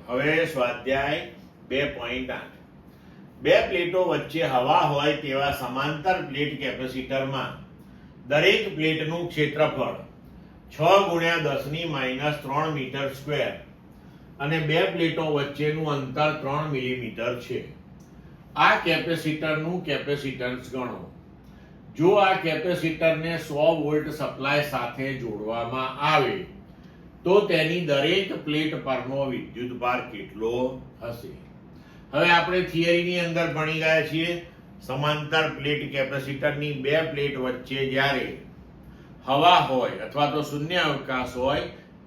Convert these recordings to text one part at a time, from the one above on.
હવે સ્વાધ્યાય 2.8 બે પ્લેટો વચ્ચે હવા હોય તેવા સમાંતર પ્લેટ કેપેસિટરમાં દરેક પ્લેટનું ક્ષેત્રફળ 6 × 10⁻³ મીટર સ્ક્વેર અને બે પ્લેટો વચ્ચેનું અંતર 3 મિલીમીટર છે. આ કેપેસિટરનું કેપેસિટન્સ ગણો. જો આ કેપેસિટરને 100 વોલ્ટ સપ્લાય સાથે જોડવામાં આવે તો તેની દરેક પ્લેટ પરનો વિદ્યુતભાર કેટલો હશે? હવે આપણે થિયરીની અંદર ભણી ગયા છીએ સમાંતર પ્લેટ કેપેસિટરની બે પ્લેટ વચ્ચે જ્યારે હવા હોય અથવા તો શૂન્ય અવકાશ હોય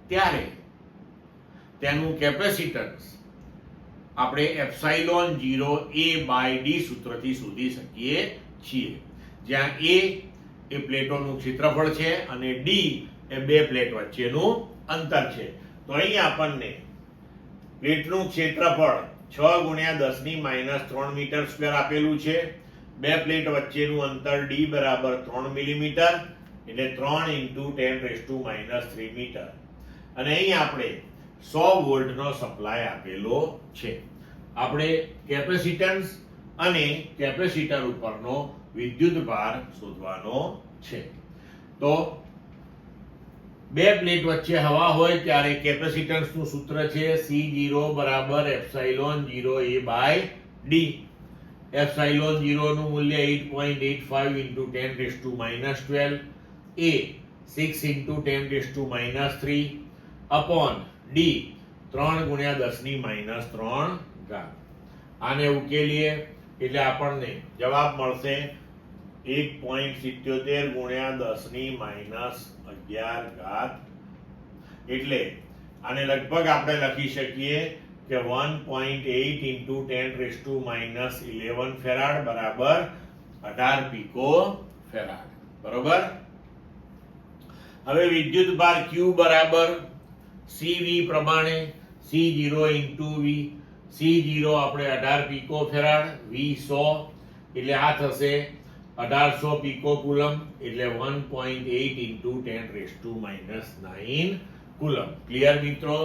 ત્યારે તેનું કેપેસિટન્સ આપણે ε0 A/d સૂત્રથી શોધી શકીએ છીએ, જ્યાં A એ પ્લેટોનું ક્ષેત્રફળ છે અને d એ બે પ્લેટ વચ્ચેનું અંતર છે. તો અહીં આપણને પ્લેટનું ક્ષેત્રફળ 6 × 10⁻³ મીટર સ્ક્વેર આપેલું છે. બે પ્લેટ વચ્ચેનું અંતર d બરાબર 3 મિલીમીટર એટલે 3 × 10⁻³ મીટર અને અહીં આપણે 100 વોલ્ટનો સપ્લાય આપેલો છે. આપણે કેપેસિટન્સ અને કેપેસિટર ઉપરનો વિદ્યુતભાર શોધવાનો છે. તો બે પ્લેટ વચ્ચે હવા હોય ત્યારે કેપેસિટન્સનું સૂત્ર છે C0 બરાબર ε0 A/d. ε0 નું મૂલ્ય 8.85 × 10⁻12, A 6 × 10⁻³ upon d 3 × 10⁻³ આને ઉકેલીએ એટલે આપણને જવાબ મળશે 1.77 × 10⁻11. એટલે આને લગભગ આપણે લખી શકીએ કે 1.8 × 10⁻11 ફેરાડ બરાબર 18 પીકો ફેરાડ. બરોબર. હવે વિદ્યુતભાર Q બરાબર CV પ્રમાણે C0 × V. C0 આપણે 18 પીકો ફેરાડ, V 100 એટલે આ થશે 1800 પીકો કુલમ એટલે 1.8 × 10⁻9 કુલમ. ક્લિયર મિત્રો?